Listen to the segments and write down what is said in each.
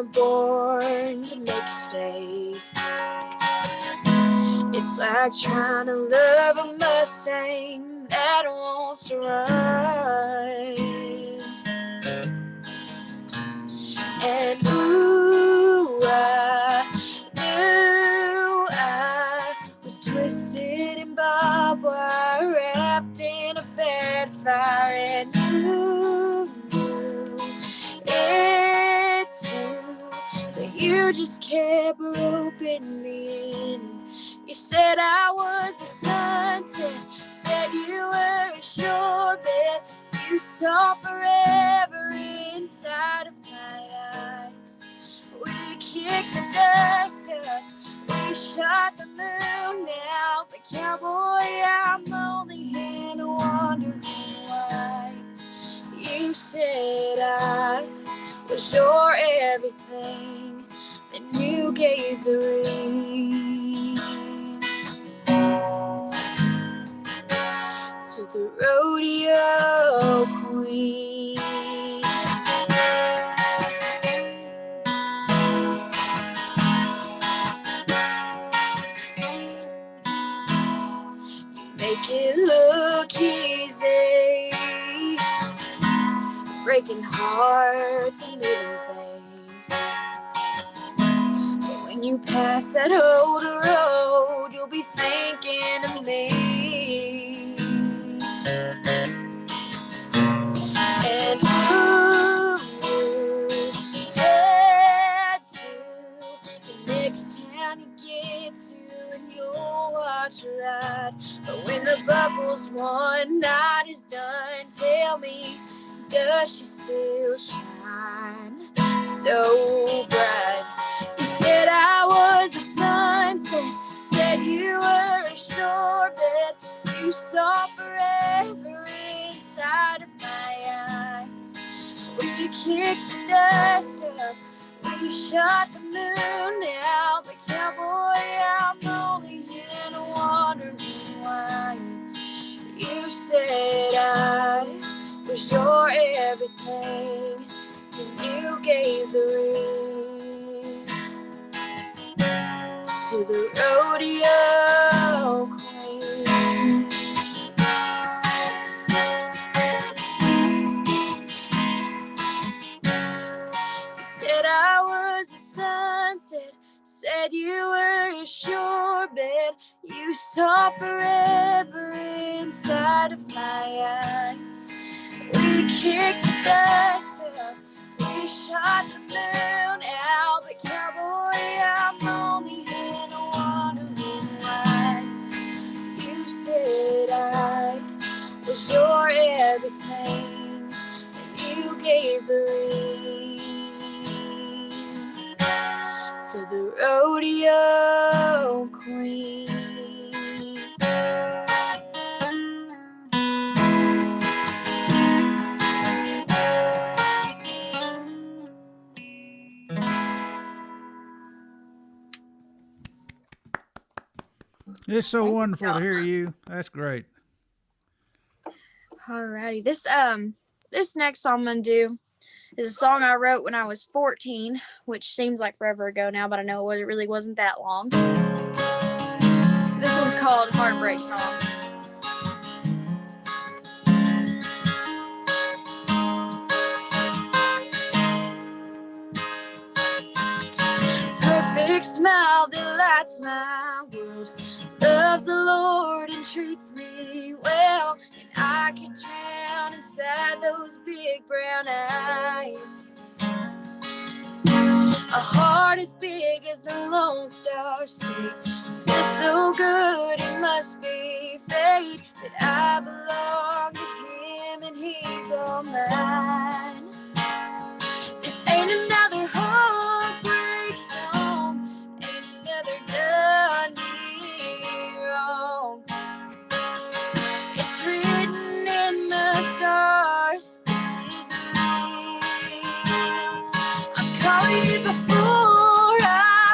were born to make a stay. It's like trying to love a Mustang that wants to run. And ooh, I knew I was twisted in barbed wire, wrapped in a bed fire, and you knew it too, but you just kept roping me in. You said I was the sunset, said you were a shore bed. You saw forever inside of my eyes. We kicked the dust up, we shot the moon out. But cowboy, I'm only here wondering why. You said I was your everything, then you gave the ring to the Rodeo Queen. You make it look easy, breaking hearts and living things. But when you pass that old road, you'll be thinking of me. And ooh, head to the next town you get to, and you'll watch her ride. But when the buckles one night is done, tell me, does she still shine so bright? You said I was the sunset, said you were a shore bed. You saw forever inside of my eyes. We kicked the dust up, we shot the moon out. But cowboy, I'm only here wondering why. You said I was your everything, and you gave the ring to the Rodeo Queen. You said I was the sunset, said you were a shore bed. You saw forever inside of my eyes. We kicked the dust up, we shot the moon out. But cowboy, I'm only here wondering why. You said I was your everything, and you gave the ring to the Rodeo Queen. It's so wonderful to hear you. That's great. Alrighty, this next song I'm gonna do is a song I wrote when I was 14, which seems like forever ago now, but I know it really wasn't that long. This one's called Heartbreak Song. Perfect smile that lights my world, loves the Lord and treats me well, and I can drown inside those big brown eyes. A heart as big as the Lone Star State, feels so good it must be fate that I belong to him and he's all mine. This ain't another heartbreak song, ain't another done me wrong. It's written in the stars, this is me. I'm calling you before I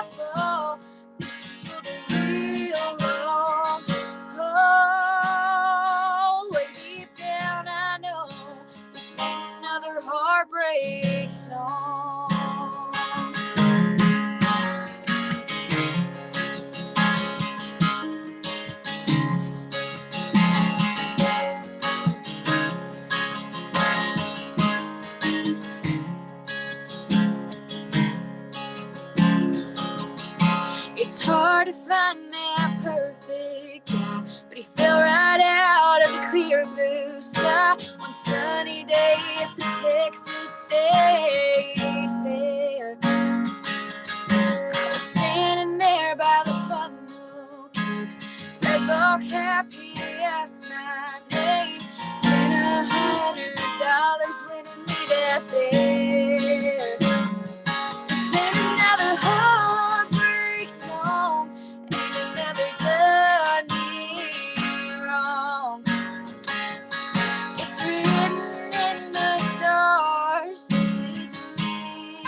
fall, this is for the real wrong. Oh, way deep down I know this ain't another heartbreak song. to find that perfect guy, but he fell right out of the clear blue sky one sunny day at the Texas State Fair. I was standing there by the funnel cakes, red ball cap, he asked my name. Spent $100 winning me that fair. Sing another heartbreak song, ain't another done me wrong. It's written in the stars, this is real.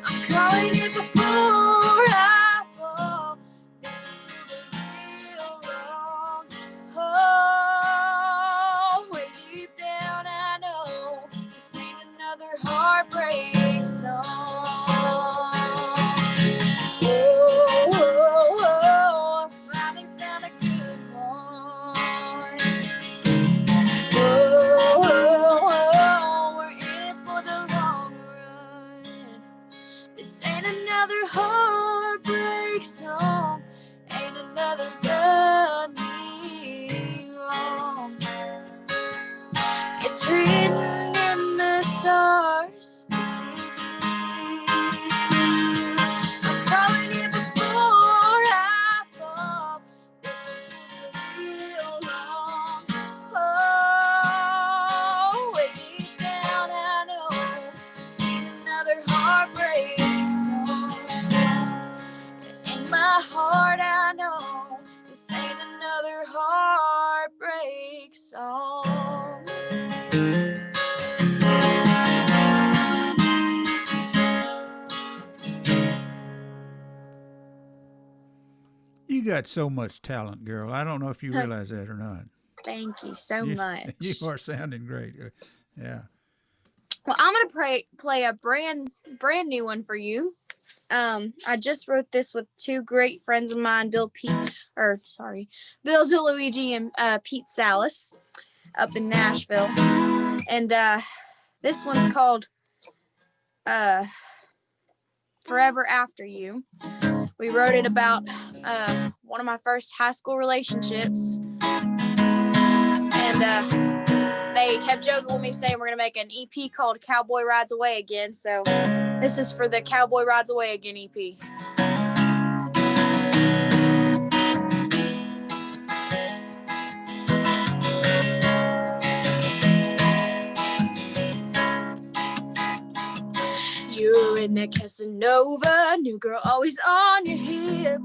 I'm calling it before I fall. Listen to the real long. Oh, way deep down I know this ain't another heartbreak song. Oh, oh, oh, finally found a good one. Oh, oh, oh, we're in it for the long run. This ain't another heartbreak song, ain't another done me wrong. It's written in the stars, this is real. I'm calling it before I fall. Listen to the real long. Oh, way deep down I know this ain't another heartbreak song. In my heart I know this ain't another heartbreak song. You got so much talent, girl. I don't know if you realize that or not. Thank you so You, much. you are sounding great. Yeah. Well, I'm gonna play a brand new one for you. I just wrote this with two great friends of mine, Bill DeLuigi and Pete Salas up in Nashville. And this one's called Forever After You. We wrote it about one of my first high school relationships. And they kept joking with me saying we're going to make an EP called Cowboy Rides Away Again. So this is for the Cowboy Rides Away Again EP. You're in that Casanova, new girl always on your hip.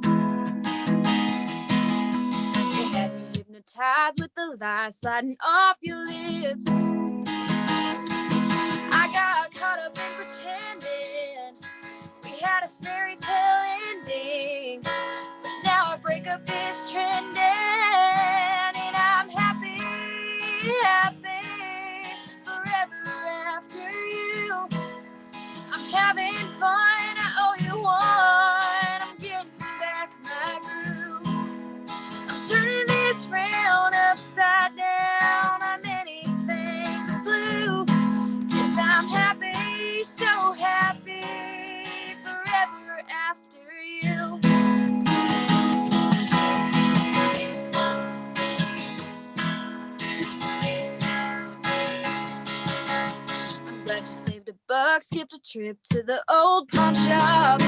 You had me hypnotized with the lies sliding off your lips. I got caught up in pretending we had a fairy tale ending, but now our breakup is trending, and I'm happy forever after you. I'm having fun, I owe you one. I'm getting back my groove. I'm turning this round upside down. I'm anything but blue. 'Cause I'm happy, so happy, forever after you. I'm glad you saved $1, skipped a trip to the old pawn shop.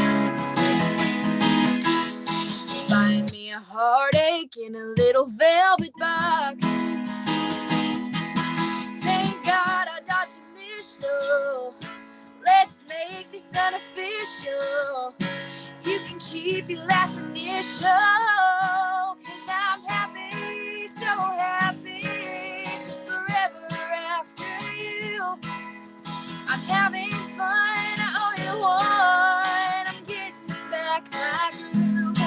Buying me a heartache in a little velvet box. Thank God I dodged a missile. Let's make this unofficial. You can keep your last initial. 'Cause I'm happy, so happy, forever after you. I'm having fun, I owe you one. I'm getting back my groove.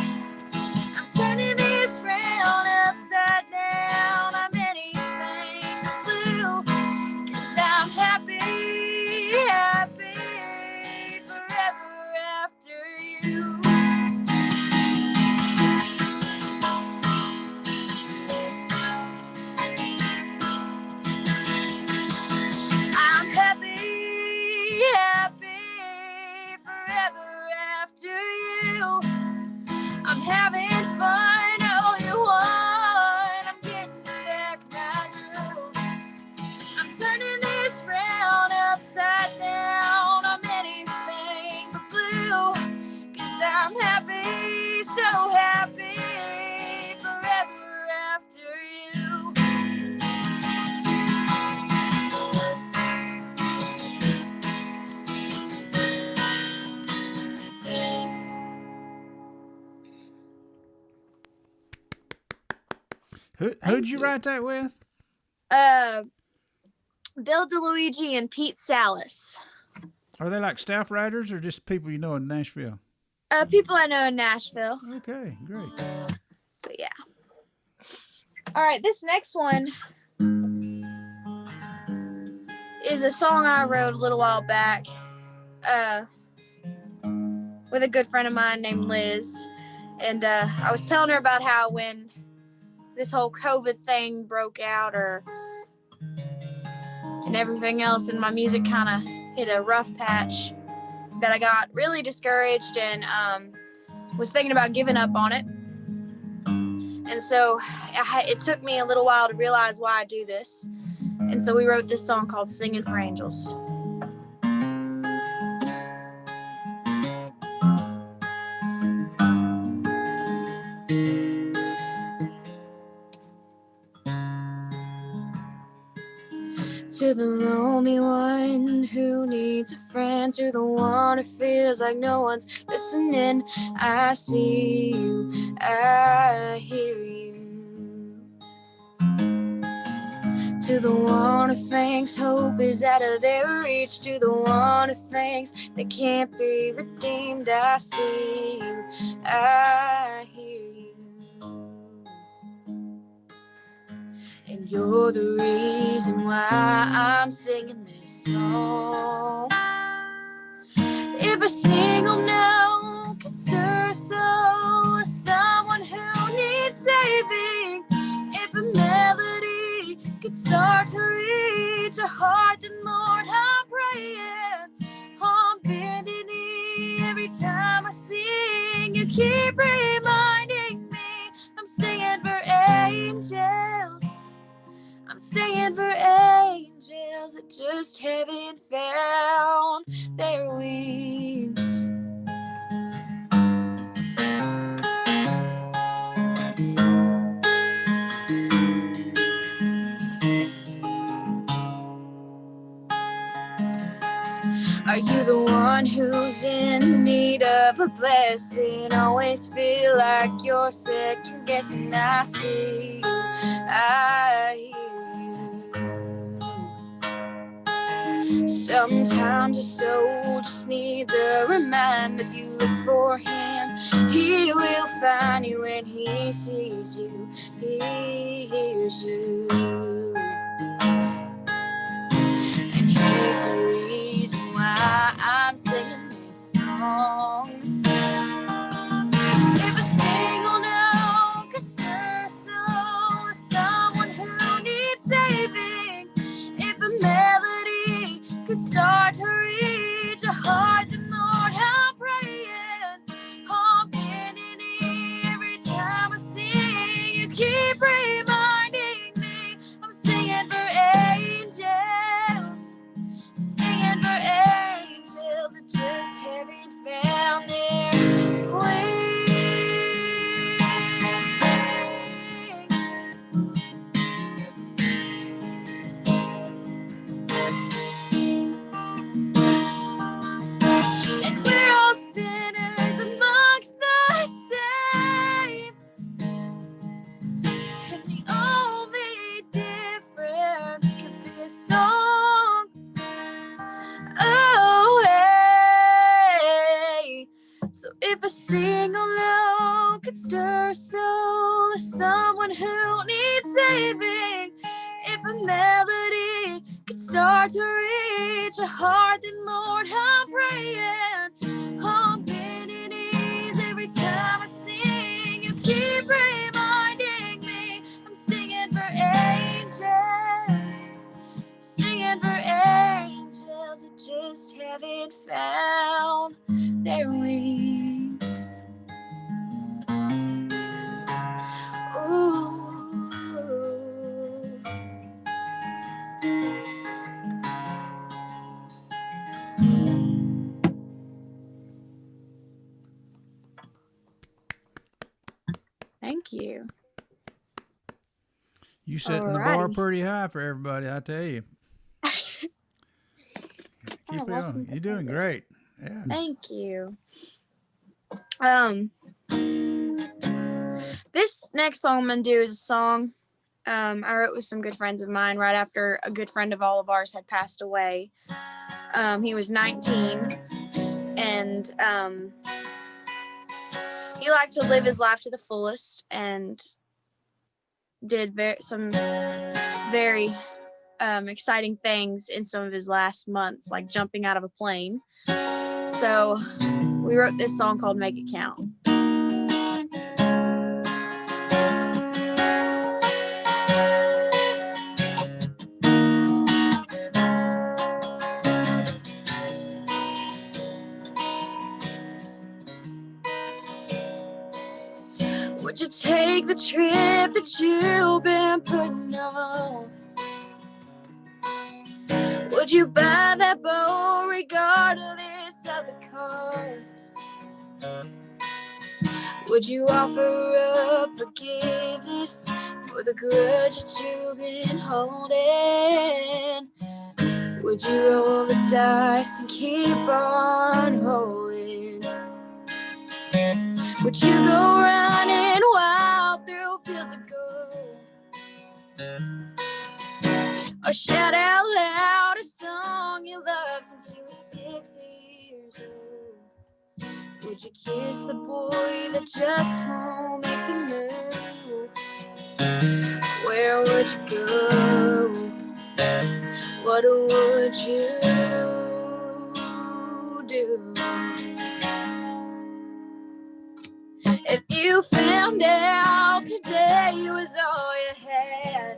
I'm turning this round upside down. I'm anything but blue. 'Cause I'm happy forever after you. I'm happy forever after you. having fun. Oh, you won. I'm getting back my groove. I'm turning this round upside down. I'm anything but blue. 'Cause I'm happy, so happy, forever after you. Who'd you write that with? Bill DeLuigi and Pete Salas. Are they like staff writers or just people you know in Nashville? People I know in Nashville. Okay, great. But yeah. All right, this next one is a song I wrote a little while back with a good friend of mine named Liz. And I was telling her about how when this whole COVID thing broke out and everything else, and my music kind of hit a rough patch, that I got really discouraged and was thinking about giving up on it. And so it took me a little while to realize why I do this. And so we wrote this song called Singing for Angels. To the lonely one who needs a friend, to the one who feels like no one's listening, I see you, I hear you. To the one who thinks hope is out of their reach, to the one who thinks they can't be redeemed, I see you, I hear you. And you're the reason why I'm singing this song. If a single note could stir a soul of someone who needs saving, if a melody could start to reach a heart, then Lord, I'm praying on bended knee. Every time I sing, you keep reminding me I'm singing for angels. I'm singing for angels that just haven't found their wings. Are you the one who's in need of a blessing? Always feel like you're second guessing. I see you, I hear you. Sometimes your soul just needs a reminder. If you look for him, he will find you. When he sees you, he hears you. And here's the reason why I'm singing this song. If a single note could stir a soul of someone who needs saving, if a melody could start to reach a heart, then Lord, I'm praying on bended knee. Every time I sing, you keep reminding me I'm singing for angels, singing for angels that just haven't found their wings. And we're all sinners amongst the saints, and the only difference could be a song. Oh, hey. So if a single note could stir a soul of someone who needs saving, if a melody could start to reach a heart, then Lord, I'm praying on bended knees. Every time I sing, you keep reminding me I'm singing for angels, singing for angels that just haven't found their wings. Thank you. You setting the bar pretty high for everybody, I tell you. Keep it on. You're doing great. Yeah. Thank you. This next song I'm gonna do is a song I wrote with some good friends of mine right after a good friend of all of ours had passed away. He was 19, and he liked to live his life to the fullest and did some very exciting things in some of his last months, like jumping out of a plane. So we wrote this song called Make It Count. Would you take the trip that you've been putting off? Would you buy that boat regardless of the cost? Would you offer up forgiveness for the grudge that you've been holding? Would you roll the dice and keep on rolling? Would you go running wild through fields of gold? Or shout out loud a song you loved since you were 6 years old? Would you kiss the boy that just won't make the move? Where would you go? What would you do? If you found out today was all you had,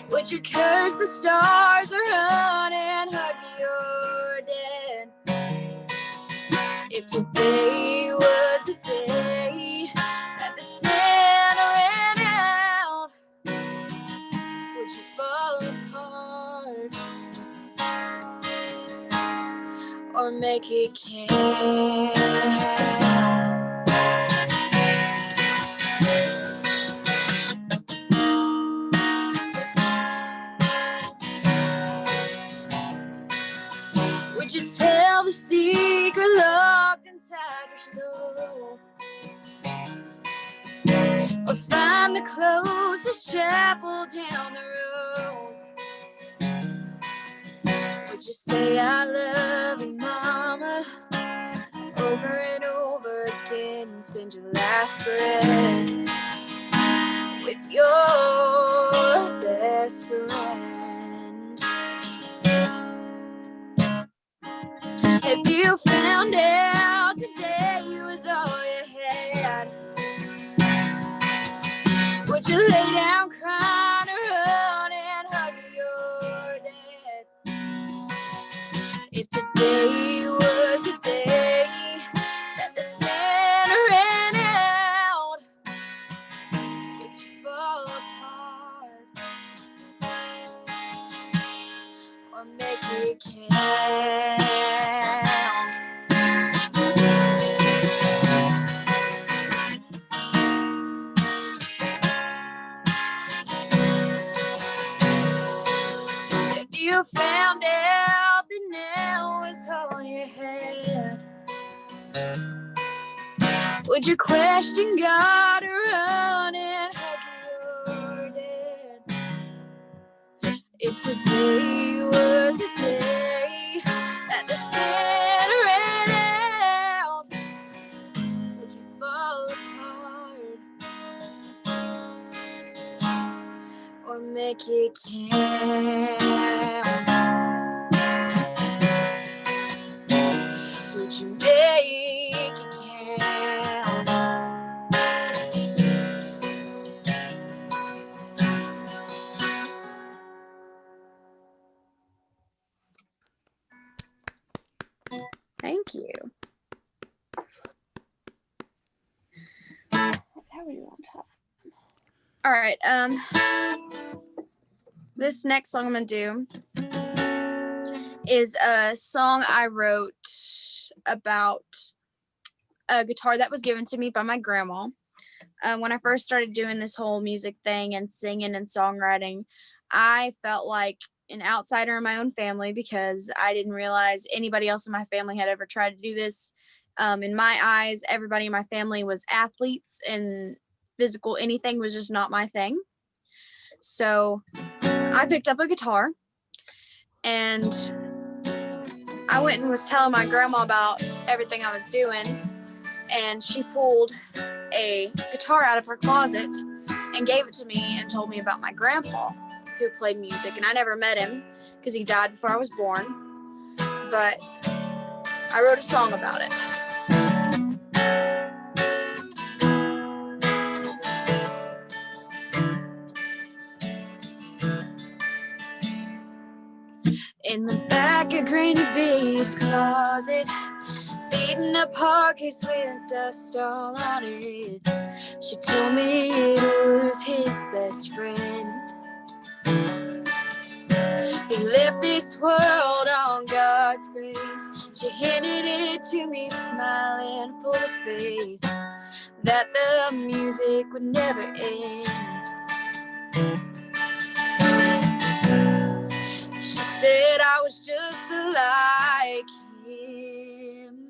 would you curse the stars or run and hug your dad? If today was the day that the sun ran out, would you fall apart or make it count? Would you tell the secret locked inside your soul? Or find the closest chapel down the road? Would you say I love you, mama, over and over again, and spend your last breath with your best friend? If you found out today was all you had, would you lay down crying or run and hug your dad? If today was the day that the sun ran out, would you fall apart or make it count? You found out that now is all you had, would you question God or run and hug your dad? If today was the day that the sun ran out, would you fall apart or make it count? Would you make it count? Thank you. How are you on top? All right. This next song I'm gonna do is a song I wrote about a guitar that was given to me by my grandma. When I first started doing this whole music thing and singing and songwriting, I felt like an outsider in my own family because I didn't realize anybody else in my family had ever tried to do this. In my eyes, everybody in my family was athletes, and physical anything was just not my thing. So I picked up a guitar and I went and was telling my grandma about everything I was doing, and she pulled a guitar out of her closet and gave it to me and told me about my grandpa who played music. And I never met him because he died before I was born, but I wrote a song about it. In the back of Granny B's closet, beating up pockets with dust all on it, she told me it was his best friend. He left this world on God's grace. She handed it to me, smiling full of faith that the music would never end. She said I was just like him,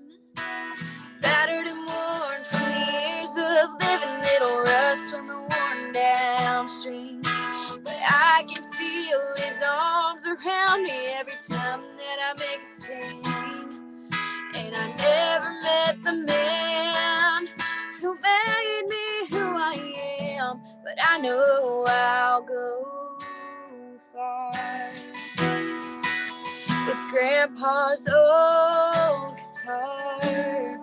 battered and worn from years of living, little rust on the worn down strings. But I can feel his arms around me every time that I make it sing. And I never met the man who made me who I am, but I know I'll go far with Grandpa's old guitar.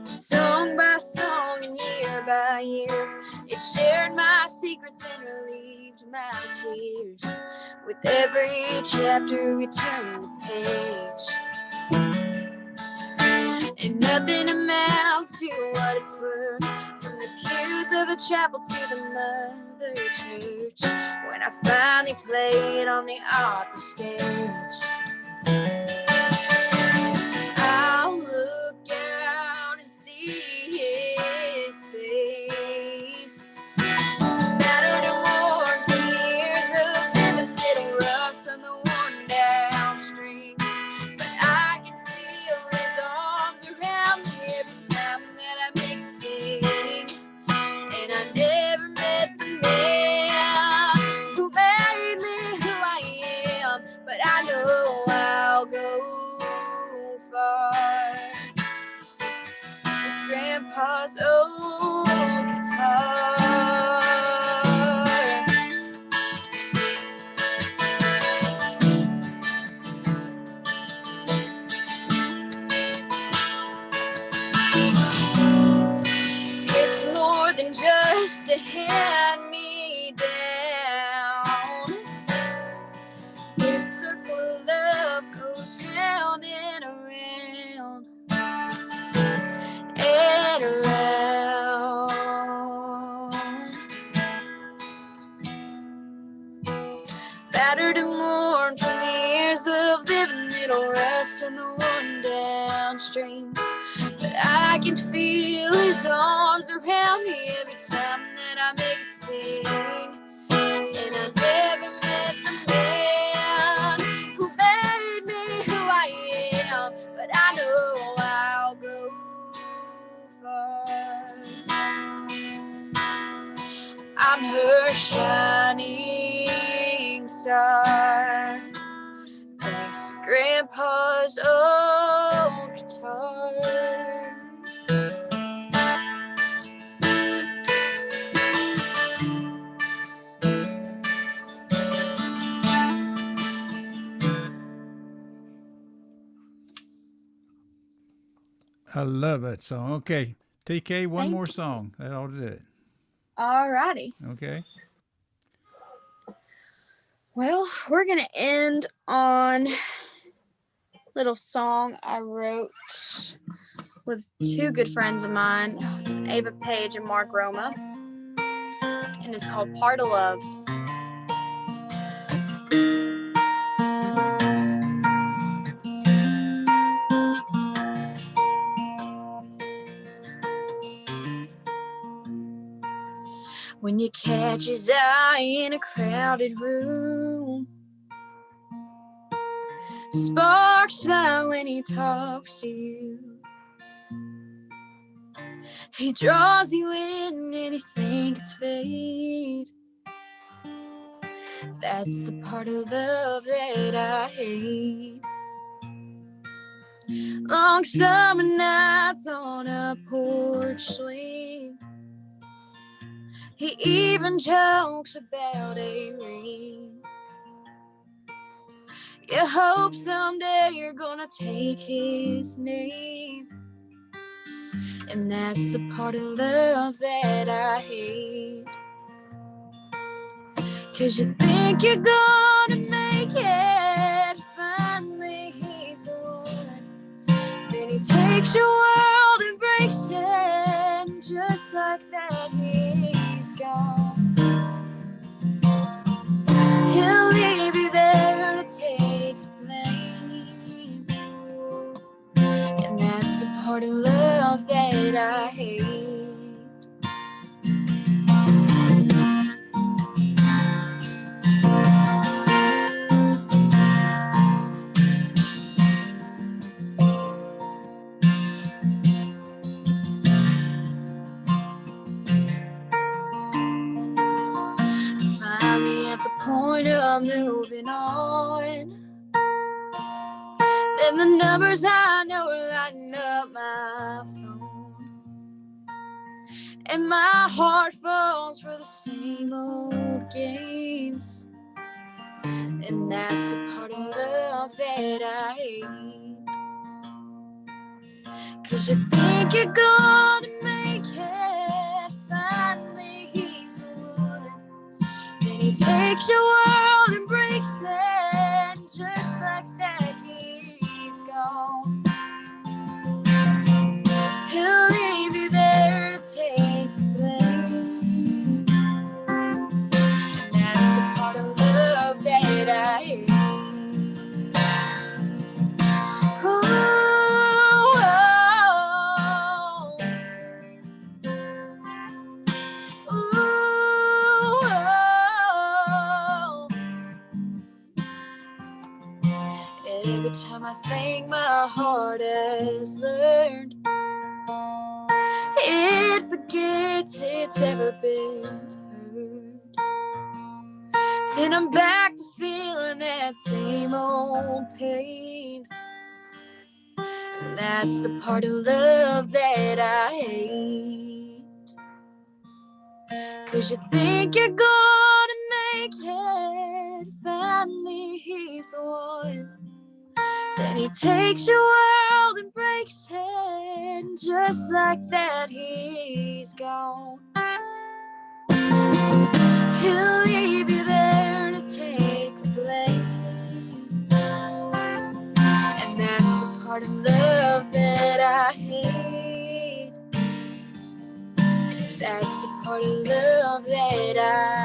Song by song and year by year, it shared my secrets and relieved my tears. With every chapter we turned the page, and nothing amounts to what it's worth, from the pews of a chapel to the mother church, when I finally played on the opera stage. I'll look out and see his face, battered and worn from years of living, little rust on the worn down strings. But I can feel his arms around me every time that I make it sing. And I never met the man who made me who I am, but I know I'll go far with Grandpa's old guitar. It's more than just a hand-me-down. This circle of love goes round and around and around. Battered and worn from years of living, little rust on the worn down strings. But I can feel his arms around me every time that I make it sing. And I never met the man who made me who I am, but I know I'll go far. I'm her shining star, thanks to Grandpa's old guitar. I love that song. Okay, TK, one Thank more you. song. That ought to do it. Alrighty. Okay. Well, we're gonna end on a little song I wrote with two good friends of mine, Ava Page and Mark Roma, and it's called Part of Love. When you catch his eye in a crowded room, sparks fly when he talks to you. He draws you in and you think it's fate. That's the part of love that I hate. Long summer nights on a porch swing. He even jokes about a ring. You hope someday you're gonna take his name. And that's the part of love that I hate. 'Cause you think you're gonna make it, finally he's the one. Then he takes your world and breaks it, just like that he's gone. He'll leave you there to take the blame. And that's the part of love that I hate. Finally at the point of moving on, then the numbers I know lighten up my phone, and my heart falls for the same old games. And that's the part of love that I hate. 'Cause you think you're gonna make it, finally he's the one. Then he takes your world and breaks it, just like that he's gone. He'll leave you there to take the blame. And that's the part of love that I hate. Ooh, every time I think my heart has learned, it forgets it's ever been hurt. Then I'm back to feeling that same old pain. And that's the part of love that I hate. 'Cause you think you're gonna make it, finally he's the one. Then he takes your world and breaks it, just like that he's gone. He'll leave you there to take the blame. And that's the part of love that I hate. That's the part of love that I